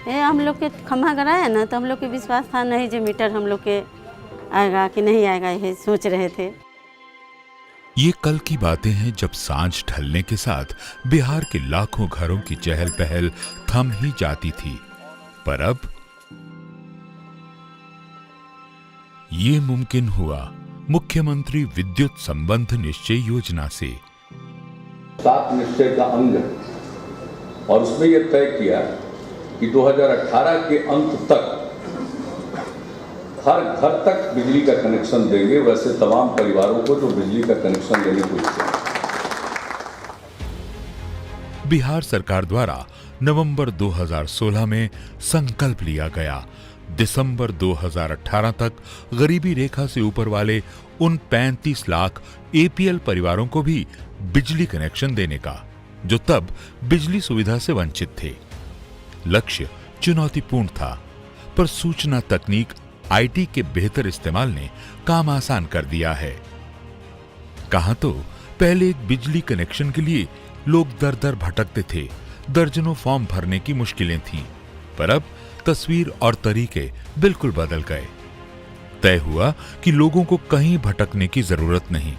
ये हम लोग के खम्भा गड़ाया ना, तो हम लोग के विश्वास था नहीं जो मीटर हम लोग के आएगा कि नहीं आएगा, ये सोच रहे थे। ये कल की बातें हैं जब सांझ ढलने के साथ बिहार के लाखों घरों की चहल पहल थम ही जाती थी। पर अब ये मुमकिन हुआ मुख्यमंत्री विद्युत संबंध निश्चय योजना से। 7 निश्चय का अंग है और उसमें यह तय किया कि 2018 के अंत तक हर घर तक बिजली का कनेक्शन देंगे, वैसे तमाम परिवारों को जो बिजली का कनेक्शन देने को इच्छुक हैं। बिहार सरकार द्वारा नवंबर 2016 में संकल्प लिया गया दिसंबर 2018 तक गरीबी रेखा से ऊपर वाले उन 35 लाख एपीएल परिवारों को भी बिजली कनेक्शन देने का, जो तब बिजली सुविधा से वंचित थे। लक्ष्य चुनौतीपूर्ण था, पर सूचना तकनीक आईटी के बेहतर इस्तेमाल ने काम आसान कर दिया है। कहां तो पहले एक बिजली कनेक्शन के लिए लोग दर दर भटकते थे, दर्जनों फॉर्म भरने की मुश्किलें थीं, पर अब तस्वीर और तरीके बिल्कुल बदल गए। तय हुआ कि लोगों को कहीं भटकने की जरूरत नहीं,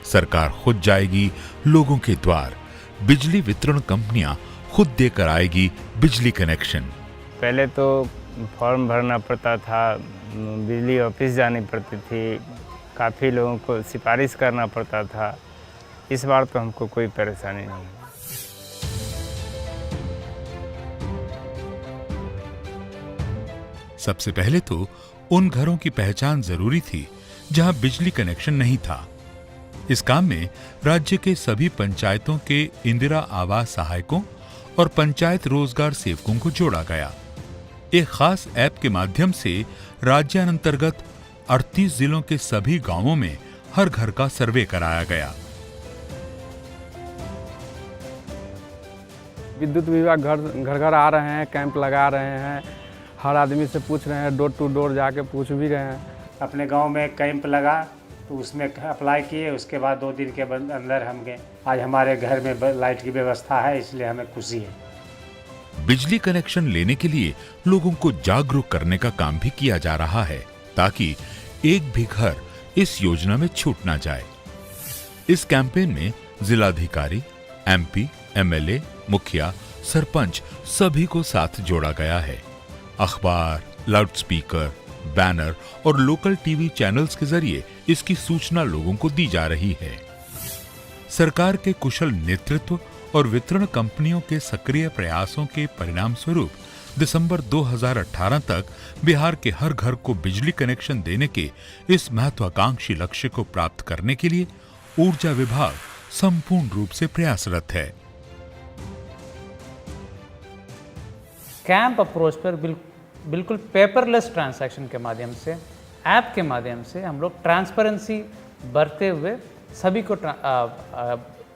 सरकार खुद जाएगी लोगों के द्वार, बिजली वितरण कंपनियां खुद देकर आएगी बिजली कनेक्शन। पहले तो फॉर्म भरना पड़ता था, बिजली ऑफिस जानी पड़ती थी, काफ़ी लोगों को सिफारिश करना पड़ता था। इस बार तो हमको कोई परेशानी नहीं। सबसे पहले तो उन घरों की पहचान जरूरी थी जहां बिजली कनेक्शन नहीं था। इस काम में राज्य के सभी पंचायतों के इंदिरा आवास सहायकों और पंचायत रोजगार सेवकों को जोड़ा गया। एक खास ऐप के माध्यम से राज्यांतर्गत 38 जिलों के सभी गांवों में हर घर का सर्वे कराया गया। विद्युत विभाग घर घर आ रहे हैं, कैंप लगा रहे हैं, हर आदमी से पूछ रहे हैं, डोर टू डोर जाके पूछ भी रहे हैं। अपने गांव में कैंप लगा तो उसमें अप्लाई किए, उसके बाद 2 दिन के अंदर हम गए। आज हमारे घर में लाइट की व्यवस्था है, इसलिए हमें खुशी है। बिजली कनेक्शन लेने के लिए लोगों को जागरूक करने का काम भी किया जा रहा है, ताकि एक भी घर इस योजना में छूट ना जाए। इस कैंपेन में जिलाधिकारी, एमपी, एमएलए, मुखिया, सरपंच सभी को साथ जोड़ा गया है। अखबार, लाउडस्पीकर, बैनर और लोकल टीवी चैनल्स के जरिए इसकी सूचना लोगों को दी जा रही है। सरकार के कुशल नेतृत्व और वितरण कंपनियों के सक्रिय प्रयासों के परिणाम स्वरूप दिसंबर 2018 तक बिहार के हर घर को बिजली कनेक्शन देने के इस महत्वाकांक्षी लक्ष्य को प्राप्त करने के लिए ऊर्जा विभाग संपूर्ण रूप से प्रयासरत है। कैंप अप्रोच पर बिल्कुल पेपरलेस ट्रांजैक्शन के माध्यम से, ऐप के माध्यम से हम लोग ट्रांसपेरेंसी बरते हुए सभी को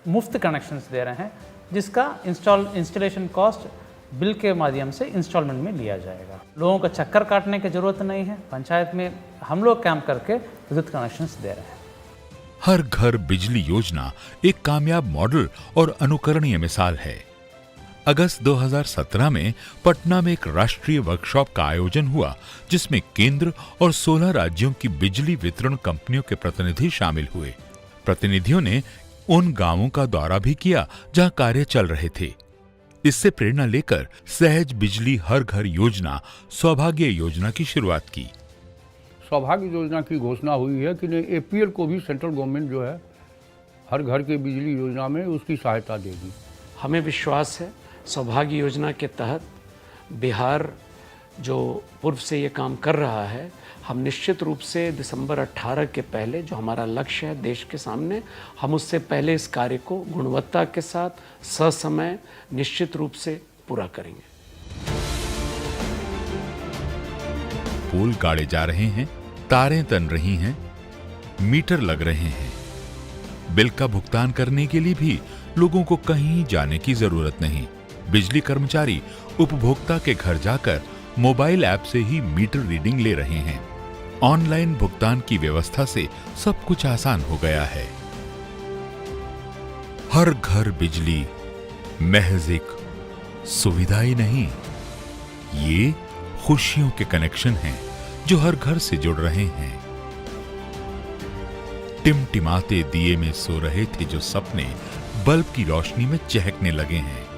मुफ्त कनेक्शंस दे रहे हैं, जिसका इंस्टॉलेशन कॉस्ट बिल के माध्यम से इंस्टॉलमेंट में लिया जाएगा। लोगों को चक्कर काटने की जरूरत नहीं है। पंचायत में हम लोग कैंप करके विद्युत कनेक्शंस दे रहे हैं। हर घर बिजली योजना एक कामयाब मॉडल और अनुकरणीय मिसाल है। अगस्त 2017 में पटना में एक राष्ट्रीय वर्कशॉप का आयोजन हुआ, जिसमें केंद्र और 16 राज्यों की बिजली वितरण कंपनियों के प्रतिनिधि शामिल हुए। प्रतिनिधियों ने उन गांवों का दौरा भी किया जहां कार्य चल रहे थे। इससे प्रेरणा लेकर सहज बिजली हर घर योजना, सौभाग्य योजना की शुरुआत की। सौभाग्य योजना की घोषणा हुई है कि एपीएल को भी सेंट्रल गवर्नमेंट जो है हर घर के बिजली योजना में उसकी सहायता देगी। हमें विश्वास है सौभाग्य योजना के तहत बिहार जो पूर्व से ये काम कर रहा है, हम निश्चित रूप से दिसंबर 18 के पहले जो हमारा लक्ष्य है देश के सामने, हम उससे पहले इस कार्य को गुणवत्ता के साथ ससमय निश्चित रूप से पूरा करेंगे। पोल गाड़े जा रहे हैं, तारें तन रही हैं, मीटर लग रहे हैं। बिल का भुगतान करने के लिए भी लोगों को कहीं जाने की जरूरत नहीं। बिजली कर्मचारी उपभोक्ता के घर जाकर मोबाइल ऐप से ही मीटर रीडिंग ले रहे हैं। ऑनलाइन भुगतान की व्यवस्था से सब कुछ आसान हो गया है। हर घर बिजली महज एक सुविधा ही नहीं, ये खुशियों के कनेक्शन हैं जो हर घर से जुड़ रहे हैं। टिमटिमाते दिए में सो रहे थे जो सपने बल्ब की रोशनी में चहकने लगे हैं।